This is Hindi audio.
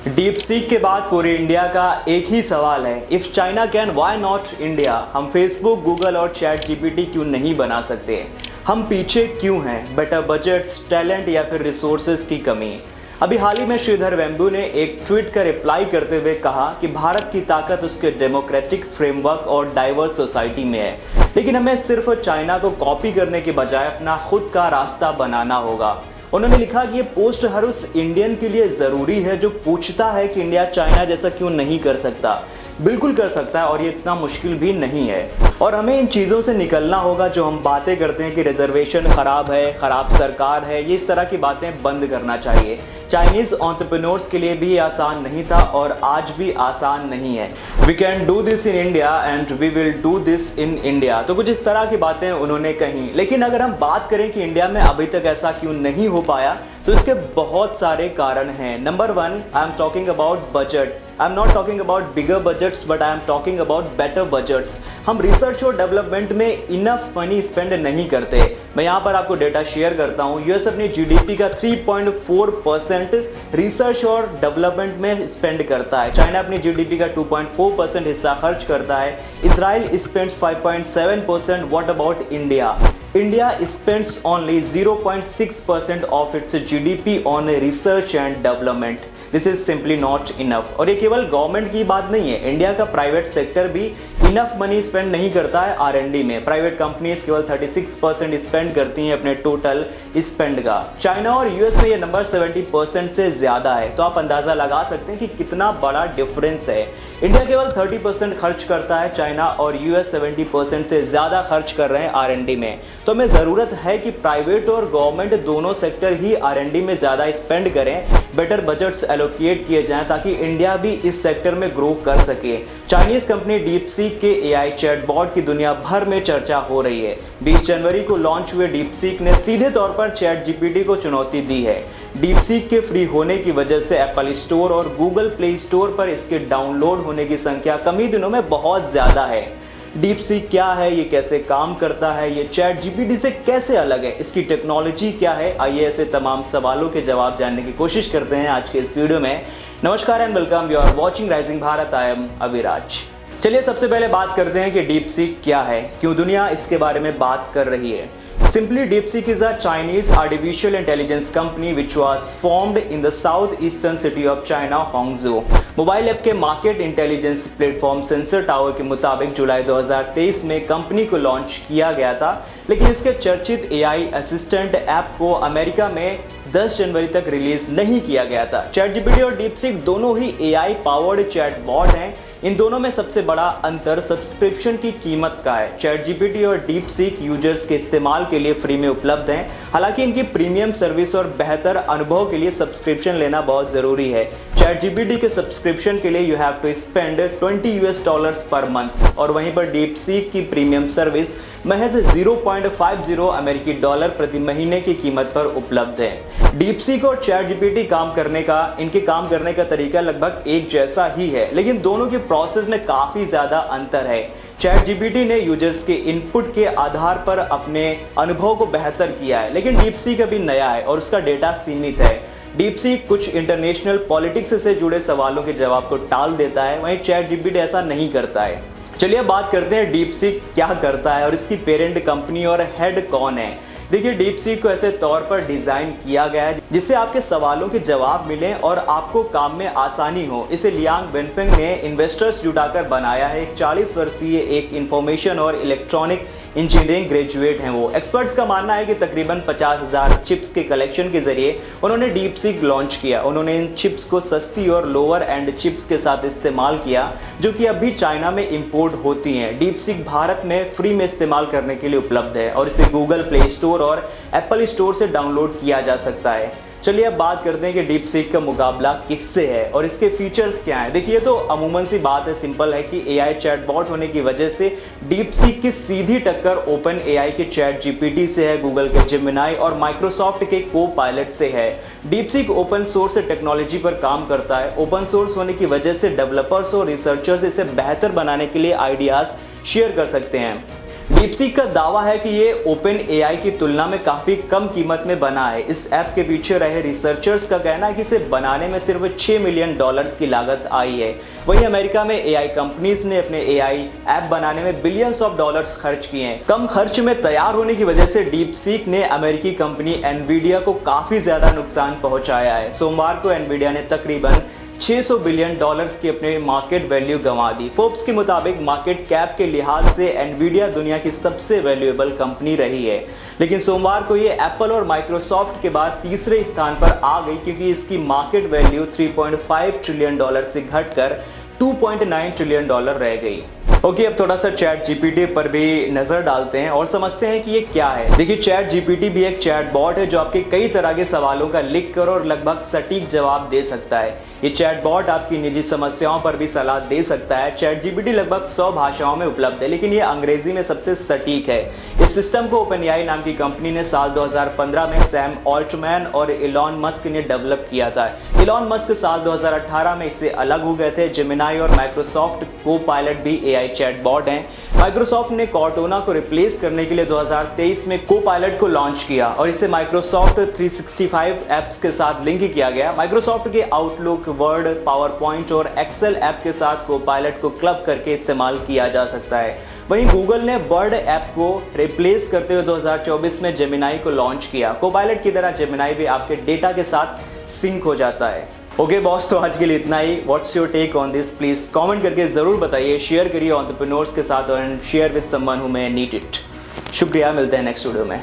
डीप सीक के बाद पूरे इंडिया का एक ही सवाल है, if China can why not India. हम फेसबुक, गूगल और चैट जीपीटी क्यों नहीं बना सकते? हम पीछे क्यों हैं? बेटर बजट्स, टैलेंट या फिर रिसोर्सेज की कमी? अभी हाल ही में श्रीधर वेम्बू ने एक ट्वीट का रिप्लाई करते हुए कहा कि भारत की ताकत उसके डेमोक्रेटिक फ्रेमवर्क और डाइवर्स सोसाइटी में है, लेकिन हमें सिर्फ चाइना को कॉपी करने के बजाय अपना खुद का रास्ता बनाना होगा। उन्होंने लिखा कि ये पोस्ट हर उस इंडियन के लिए ज़रूरी है जो पूछता है कि इंडिया चाइना जैसा क्यों नहीं कर सकता। बिल्कुल कर सकता है और ये इतना मुश्किल भी नहीं है। और हमें इन चीज़ों से निकलना होगा जो हम बातें करते हैं कि रिजर्वेशन ख़राब है, ख़राब सरकार है, ये इस तरह की बातें बंद करना चाहिए। चाइनीज़ एंटरप्रेन्योर्स के लिए भी आसान नहीं था और आज भी आसान नहीं है। We can do this in India and we will do this in India. तो कुछ इस तरह की बातें उन्होंने कही। लेकिन अगर हम बात करें कि इंडिया में अभी तक ऐसा क्यों नहीं हो पाया, तो इसके बहुत सारे कारण हैं। Number 1, I am talking about budget. I am not talking about bigger budgets but I am talking about better budgets. हम रिसर्च और डेवलपमेंट में इनफ मनी स्पेंड नहीं करते। मैं यहाँ पर आपको डेटा शेयर करता हूँ। यूएस अपनी जीडीपी का 3.4% रिसर्च और डेवलपमेंट में स्पेंड करता है। चाइना अपनी जीडीपी का 2.4% हिस्सा खर्च करता है। Israel spends 5.7%। What about India? India spends only 0.6% of its GDP on research and development. This is simply not enough. और ये केवल गवर्नमेंट की बात नहीं है, इंडिया का प्राइवेट सेक्टर भी इनफ मनी स्पेंड नहीं करता है R&D में। प्राइवेट कंपनीज केवल 36% स्पेंड करती हैं अपने टोटल स्पेंड का। चाइना और यूएस में ये नंबर 70% से ज़्यादा है। तो आप अंदाज़ा लगा सकते हैं कि कितना बड़ा डिफरेंस है। इंडिया केवल 30% खर्च करता है, चाइना और यूएस 70% से ज़्यादा खर्च कर रहे हैं R&D में। तो हमें ज़रूरत है कि प्राइवेट और गवर्नमेंट दोनों सेक्टर ही R&D में ज़्यादा स्पेंड करें, बेटर बजट्स एलोकेट किए जाएं ताकि इंडिया भी इस सेक्टर में ग्रो कर सके। चाइनीज़ कंपनी डीप सीक के AI चैटबॉट की दुनिया भर में चर्चा हो रही है। 20 जनवरी को लॉन्च हुए डीप सीक ने सीधे तौर पर चैट जीपीटी को चुनौती दी है। डीप सीक के फ्री होने की वजह से एप्पल स्टोर और गूगल प्ले स्टोर पर इसके डाउनलोड होने की संख्या कम ही दिनों में बहुत ज़्यादा है। डीप सीक क्या है, ये कैसे काम करता है, ये चैट जीपीटी से कैसे अलग है, इसकी टेक्नोलॉजी क्या है, आइए ऐसे तमाम सवालों के जवाब जानने की कोशिश करते हैं आज के इस वीडियो में। नमस्कार and welcome, you are watching Rising Bharat. I am Aviraj. चलिए सबसे पहले बात करते हैं कि डीप सीक क्या है, क्यों दुनिया इसके बारे में बात कर रही है। Simply, DeepSeek is a Chinese artificial intelligence company which was formed in the southeastern city of China, Hangzhou। Mobile app के market intelligence platform Sensor Tower के मुताबिक जुलाई 2023 में कंपनी को लॉन्च किया गया था, लेकिन इसके चर्चित AI असिस्टेंट ऐप को अमेरिका में 10 जनवरी तक रिलीज नहीं किया गया था। चैट जीपीटी और डीपसीक दोनों ही AI पावर्ड चैटबॉट हैं। इन दोनों में सबसे बड़ा अंतर सब्सक्रिप्शन की कीमत का है। चैट जीपीटी और डीपसीक यूजर्स के इस्तेमाल के लिए फ्री में उपलब्ध हैं, हालांकि इनकी प्रीमियम सर्विस और बेहतर अनुभव के लिए सब्सक्रिप्शन लेना बहुत ज़रूरी है। चैट जीपीटी के सब्सक्रिप्शन के लिए you have to spend $20 per month और वहीं पर डीपसीक की प्रीमियम सर्विस महज 0.50 अमेरिकी डॉलर प्रति महीने की कीमत पर उपलब्ध है। डीपसीक और चैट जीपीटी इनके काम करने का तरीका लगभग एक जैसा ही है, लेकिन दोनों की प्रोसेस में काफ़ी ज़्यादा अंतर है। चैट जीपीटी ने यूजर्स के इनपुट के आधार पर अपने अनुभव को बेहतर किया है, लेकिन डीपसीक अभी नया है और उसका डेटा सीमित है। डीपसीक कुछ इंटरनेशनल पॉलिटिक्स से जुड़े सवालों के जवाब को टाल देता है, वहीं चैट जीपीटी ऐसा नहीं करता है। चलिए बात करते हैं डीपसीक क्या करता है और इसकी पेरेंट कंपनी और हेड कौन है। देखिए, डीपसीक को ऐसे तौर पर डिज़ाइन किया गया है जिससे आपके सवालों के जवाब मिलें और आपको काम में आसानी हो। इसे लियांग वेनफेंग ने इन्वेस्टर्स जुटाकर बनाया है। एक 40 वर्षीय एक इंफॉर्मेशन और इलेक्ट्रॉनिक इंजीनियरिंग ग्रेजुएट हैं वो। एक्सपर्ट्स का मानना है कि तकरीबन 50,000 चिप्स के कलेक्शन के जरिए उन्होंने डीपसीक लॉन्च किया। उन्होंने इन चिप्स को सस्ती और लोअर एंड चिप्स के साथ इस्तेमाल किया जो कि अभी चाइना में इंपोर्ट होती हैं। डीपसीक भारत में फ्री में इस्तेमाल करने के लिए उपलब्ध है और इसे गूगल प्ले स्टोर और एप्पल स्टोर से डाउनलोड किया जा सकता है। चलिए अब बात करते हैं कि डीपसीक का मुकाबला किससे है और इसके फीचर्स क्या हैं। देखिए, तो अमूमन सी बात है, सिंपल है कि AI चैटबॉट होने की वजह से डीपसीक की सीधी टक्कर ओपन AI के चैट जीपीटी से है, गूगल के जेमिनाई और माइक्रोसॉफ्ट के को-पायलट से है। डीपसीक ओपन सोर्स टेक्नोलॉजी पर काम करता है। ओपन सोर्स होने की वजह से डेवलपर्स और रिसर्चर्स इसे बेहतर बनाने के लिए आइडियाज़ शेयर कर सकते हैं। डीपसीक का दावा है कि ये ओपन एआई की तुलना में काफी कम कीमत में बना है। इस ऐप के पीछे रहे रिसर्चर्स का कहना है कि इसे बनाने में सिर्फ $6 मिलियन की लागत आई है। वहीं अमेरिका में एआई कंपनीज ने अपने एआई ऐप बनाने में बिलियंस ऑफ डॉलर्स खर्च किए हैं। कम खर्च में तैयार होने की वजह से डीपसीक ने अमेरिकी कंपनी एनवीडिया को काफी ज्यादा नुकसान पहुंचाया है। सोमवार को एनवीडिया ने तकरीबन $600 बिलियन की अपने मार्केट वैल्यू गंवा दी। फोर्ब्स के मुताबिक मार्केट कैप के लिहाज से एनवीडिया दुनिया की सबसे वैल्यूएबल कंपनी रही है, लेकिन सोमवार को ये एप्पल और माइक्रोसॉफ्ट के बाद तीसरे स्थान पर आ गई क्योंकि इसकी मार्केट वैल्यू $3.5 ट्रिलियन से घटकर $2.9 ट्रिलियन रह गई। ओके, अब थोड़ा सा चैट जीपीटी पर भी नजर डालते हैं और समझते हैं कि ये क्या है। देखिए, चैट जीपीटी भी एक चैट बॉट है जो आपके कई तरह के सवालों का लिख कर और लगभग सटीक जवाब दे सकता है। ये चैट बॉट आपकी निजी समस्याओं पर भी सलाह दे सकता है। चैट जीपीटी लगभग 100 भाषाओं में उपलब्ध है, लेकिन ये अंग्रेजी में सबसे सटीक है। इस सिस्टम को ओपनएआई नाम की कंपनी ने साल 2015 में सैम ऑल्टमैन और इलॉन मस्क ने डेवलप किया था। इलॉन मस्क साल 2018 में इससे अलग हो गए थे। जेमिनाई और माइक्रोसॉफ्ट को-पायलट भी एआई चैट बॉट हैं। माइक्रोसॉफ्ट ने कॉर्टोना को रिप्लेस करने के लिए 2023 में को-पायलट को लॉन्च किया और इसे माइक्रोसॉफ्ट 365 ऐप्स के साथ लिंक किया गया। माइक्रोसॉफ्ट के आउटलुक, वर्ड, पावरपॉइंट और एक्सेल ऐप के साथ को-पायलट को क्लब करके इस्तेमाल किया जा सकता है। वहीं गूगल ने वर्ड ऐप को रिप्लेस करते हुए 2024 में जेमिनाई को लॉन्च किया। को-पायलट की तरह जेमिनाई भी आपके डेटा के साथ सिंक हो जाता है। ओके बॉस, तो आज के लिए इतना ही। What's your take on this? Please comment करके जरूर बताइए, शेयर करिए एंटरप्रेन्योर्स के साथ और share with someone who may need it. शुक्रिया, मिलते हैं नेक्स्ट वीडियो में।